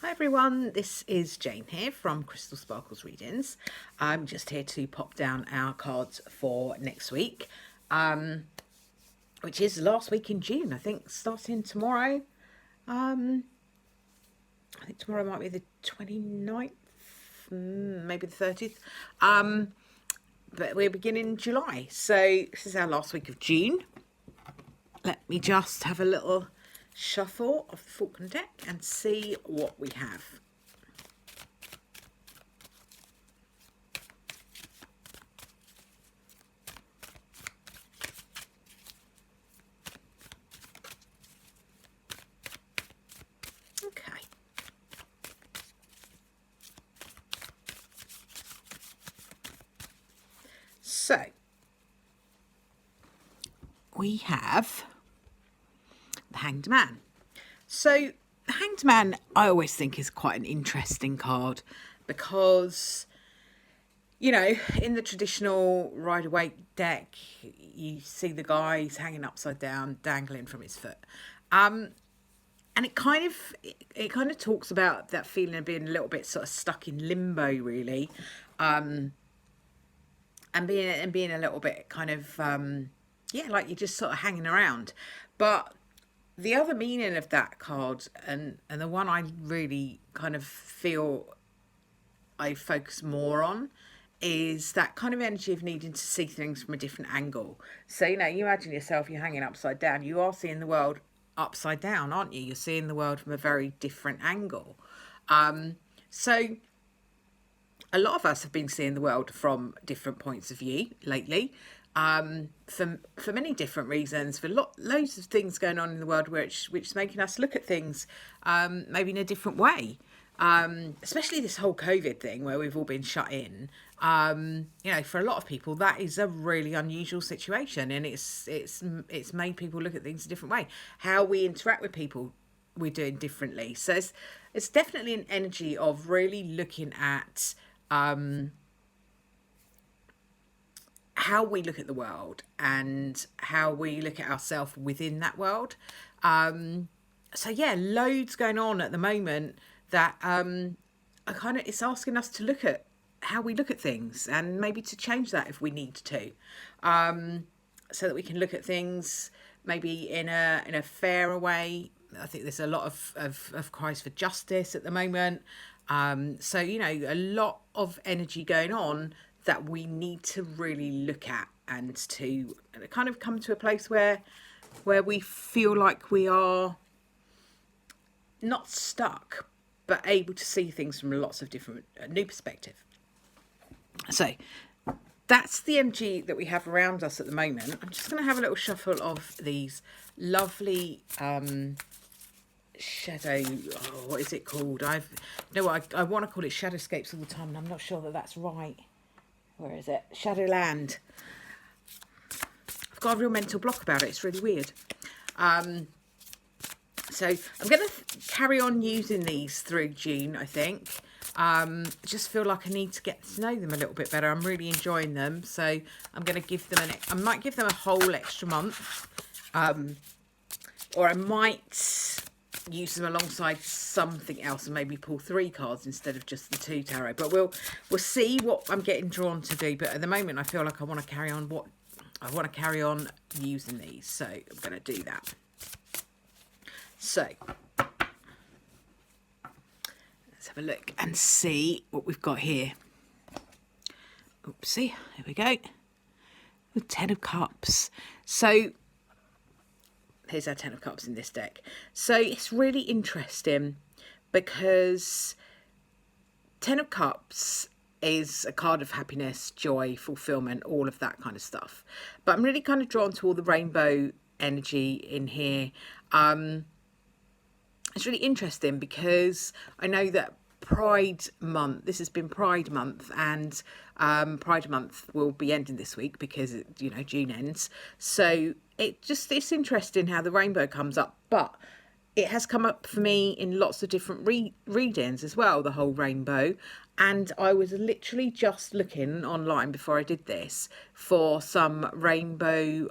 Hi everyone, this is Jane here from Crystal Sparkles Readings. I'm just here to pop down our cards for next week, which is last week in June, I think, starting tomorrow. I think tomorrow might be the 29th, maybe the 30th. But we're beginning July, so this is our last week of June. Let me just have a little shuffle of the Falcon deck and see what we have. Okay. So, we have the Hanged Man. So, the Hanged Man, I always think, is quite an interesting card because, you know, in the traditional Rider-Waite deck, you see the guy, he's hanging upside down, dangling from his foot. And it kind of talks about that feeling of being a little bit sort of stuck in limbo, really, and being a little bit kind of like you're just sort of hanging around. But the other meaning of that card, and the one I really kind of feel I focus more on, is that kind of energy of needing to see things from a different angle. So, you know, you imagine yourself, you're hanging upside down, you are seeing the world upside down, aren't you? You're seeing the world from a very different angle. So a lot of us have been seeing the world from different points of view lately, for many different reasons, for loads of things going on in the world which is making us look at things maybe in a different way. Especially this whole COVID thing where we've all been shut in. You know, for a lot of people, that is a really unusual situation, and it's made people look at things a different way. How we interact with people, we're doing differently. So it's definitely an energy of really looking at how we look at the world and how we look at ourselves within that world. So yeah, loads going on at the moment that it's asking us to look at how we look at things and maybe to change that if we need to, so that we can look at things maybe in a fairer way. I think there's a lot of cries for justice at the moment. So, you know, a lot of energy going on that we need to really look at and to kind of come to a place where we feel like we are not stuck, but able to see things from lots of different new perspective. So that's the energy that we have around us at the moment. I'm just going to have a little shuffle of these lovely shadow, what is it called? I want to call it Shadowscapes all the time, and I'm not sure that that's right. Where is it? Shadowland. I've got a real mental block about it. It's really weird. So I'm going to carry on using these through June, I think. Just feel like I need to get to know them a little bit better. I'm really enjoying them. So I'm going to give them I might give them a whole extra month. Or I might use them alongside something else and maybe pull 3 cards instead of just the 2 tarot. But we'll see what I'm getting drawn to do. But at the moment, I feel like I want to carry on using these. So I'm going to do that. So let's have a look and see what we've got here. Oopsie, here we go. The 10 of Cups. So here's our 10 of Cups in this deck. So it's really interesting because 10 of Cups is a card of happiness, joy, fulfillment, all of that kind of stuff. But I'm really kind of drawn to all the rainbow energy in here. It's really interesting because I know that Pride Month, this has been Pride Month, and Pride Month will be ending this week because, you know, June ends. So it's interesting how the rainbow comes up, but it has come up for me in lots of different readings as well, the whole rainbow. And I was literally just looking online before I did this for some rainbow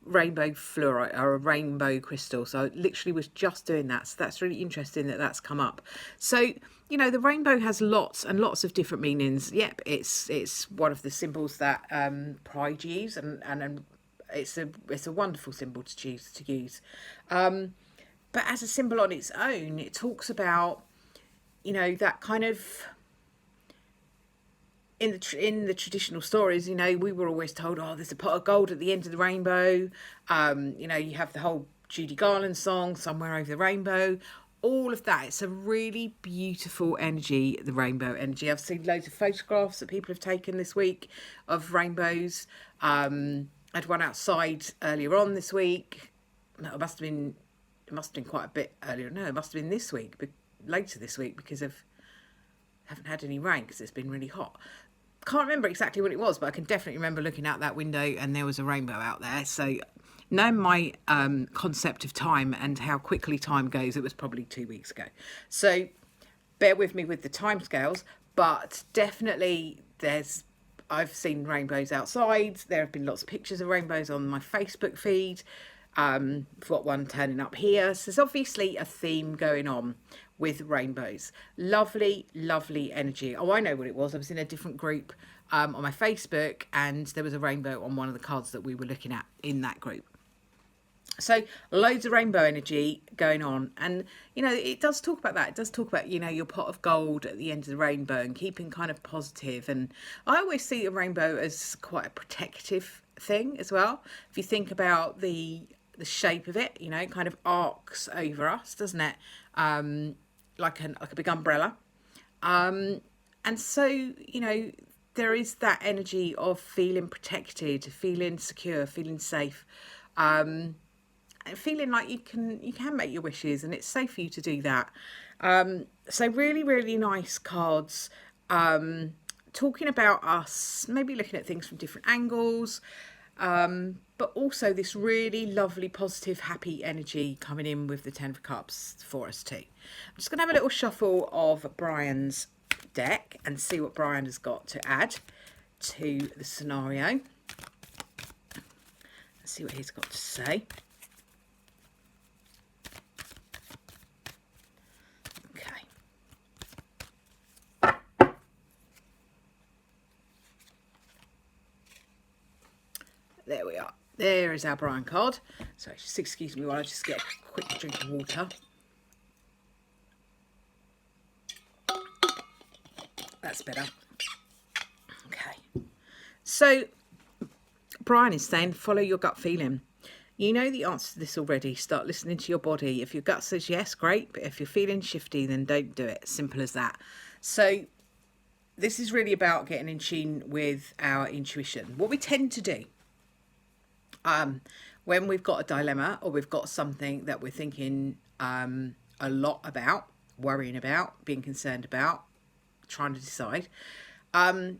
rainbow fluorite or a rainbow crystal. So I literally was just doing that. So that's really interesting that that's come up. So, you know, the rainbow has lots and lots of different meanings. Yep, it's one of the symbols that Pride use, and it's a wonderful symbol to choose to use. But as a symbol on its own, it talks about, you know, that kind of in the traditional stories, you know, we were always told, oh, there's a pot of gold at the end of the rainbow. You know, you have the whole Judy Garland song, Somewhere Over the Rainbow. All of that. It's a really beautiful energy, the rainbow energy. I've seen loads of photographs that people have taken this week of rainbows. I had one outside earlier on this week. No, it must have been quite a bit earlier. No, it must have been this week, but later this week, because I haven't had any rain because it's been really hot. Can't remember exactly what it was, but I can definitely remember looking out that window and there was a rainbow out there. So knowing my concept of time and how quickly time goes, it was probably 2 weeks ago. So bear with me with the timescales, but definitely I've seen rainbows outside. There have been lots of pictures of rainbows on my Facebook feed. I've got one turning up here. So there's obviously a theme going on with rainbows. Lovely, lovely energy. Oh, I know what it was. I was in a different group on my Facebook, and there was a rainbow on one of the cards that we were looking at in that group. So loads of rainbow energy going on. And, you know, it does talk about that. It does talk about, you know, your pot of gold at the end of the rainbow and keeping kind of positive. And I always see a rainbow as quite a protective thing as well. If you think about the shape of it, you know, it kind of arcs over us, doesn't it? Like a big umbrella. And so, you know, there is that energy of feeling protected, feeling secure, feeling safe, feeling like you can make your wishes and it's safe for you to do that. So really, really nice cards, talking about us, maybe looking at things from different angles, but also this really lovely, positive, happy energy coming in with the Ten of Cups for us too. I'm just going to have a little shuffle of Brian's deck and see what Brian has got to add to the scenario. Let's see what he's got to say. Okay. There we are. There is our Brian card. So just excuse me while I just get a quick drink of water. That's better. Okay. So Brian is saying, follow your gut feeling. You know the answer to this already. Start listening to your body. If your gut says yes, great. But if you're feeling shifty, then don't do it. Simple as that. So this is really about getting in tune with our intuition. What we tend to do when we've got a dilemma or we've got something that we're thinking a lot about, worrying about, being concerned about, trying to decide,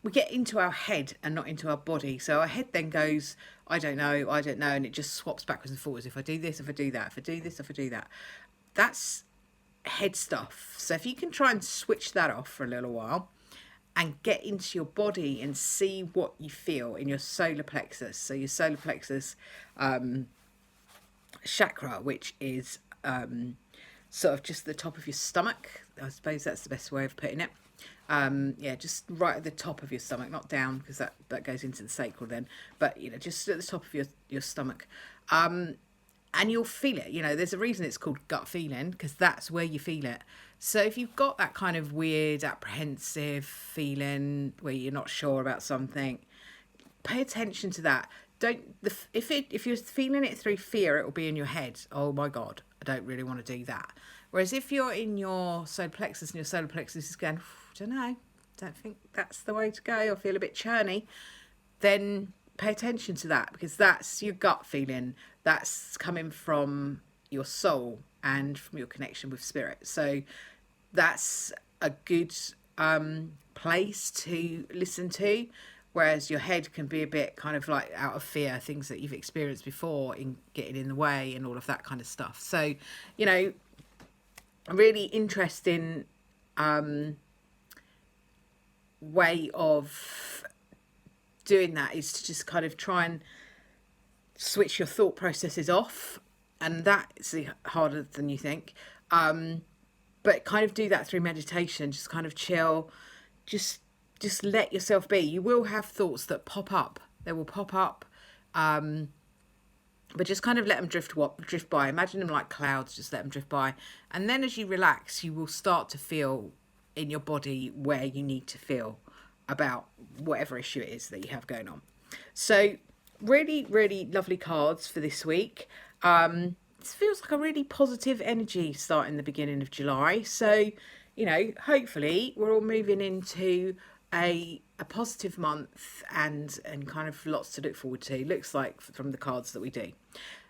we get into our head and not into our body. So our head then goes, I don't know, and it just swaps backwards and forwards. If I do this, if I do that, if I do this, if I do that. That's head stuff. So if you can try and switch that off for a little while and get into your body and see what you feel in your solar plexus. So your solar plexus chakra, which is sort of just the top of your stomach. I suppose that's the best way of putting it. Yeah, just right at the top of your stomach, not down, because that goes into the sacral then, but you know, just at the top of your stomach, and you'll feel it. You know, there's a reason it's called gut feeling, because that's where you feel it. So if you've got that kind of weird apprehensive feeling where you're not sure about something, pay attention to that. If you're feeling it through fear, it will be in your head. Oh my God, I don't really want to do that. Whereas if you're in your solar plexus and your solar plexus is going, I don't know, don't think that's the way to go, I feel a bit churny, then pay attention to that, because that's your gut feeling. That's coming from your soul and from your connection with spirit. So that's a good place to listen to. Whereas your head can be a bit kind of like out of fear, things that you've experienced before in getting in the way and all of that kind of stuff. So, you know, a really interesting way of doing that is to just kind of try and switch your thought processes off, and that's harder than you think. But kind of do that through meditation. Just kind of chill. Just let yourself be. You will have thoughts that pop up. They will pop up. But just kind of let them drift by. Imagine them like clouds. Just let them drift by. And then as you relax, you will start to feel in your body where you need to feel about whatever issue it is that you have going on. So really, really lovely cards for this week. This feels like a really positive energy starting the beginning of July. So, you know, hopefully we're all moving into a positive month and kind of lots to look forward to, looks like, from the cards that we do.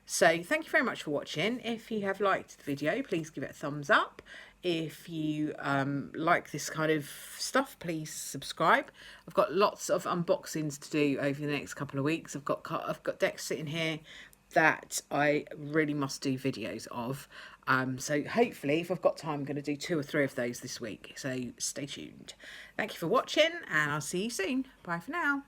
So thank you very much for watching. If you have liked the video, please give it a thumbs up. If you like this kind of stuff, please subscribe. I've got lots of unboxings to do over the next couple of weeks. I've got decks sitting here that I really must do videos of. So hopefully, if I've got time, I'm going to do 2 or 3 of those this week. So stay tuned. Thank you for watching, and I'll see you soon. Bye for now.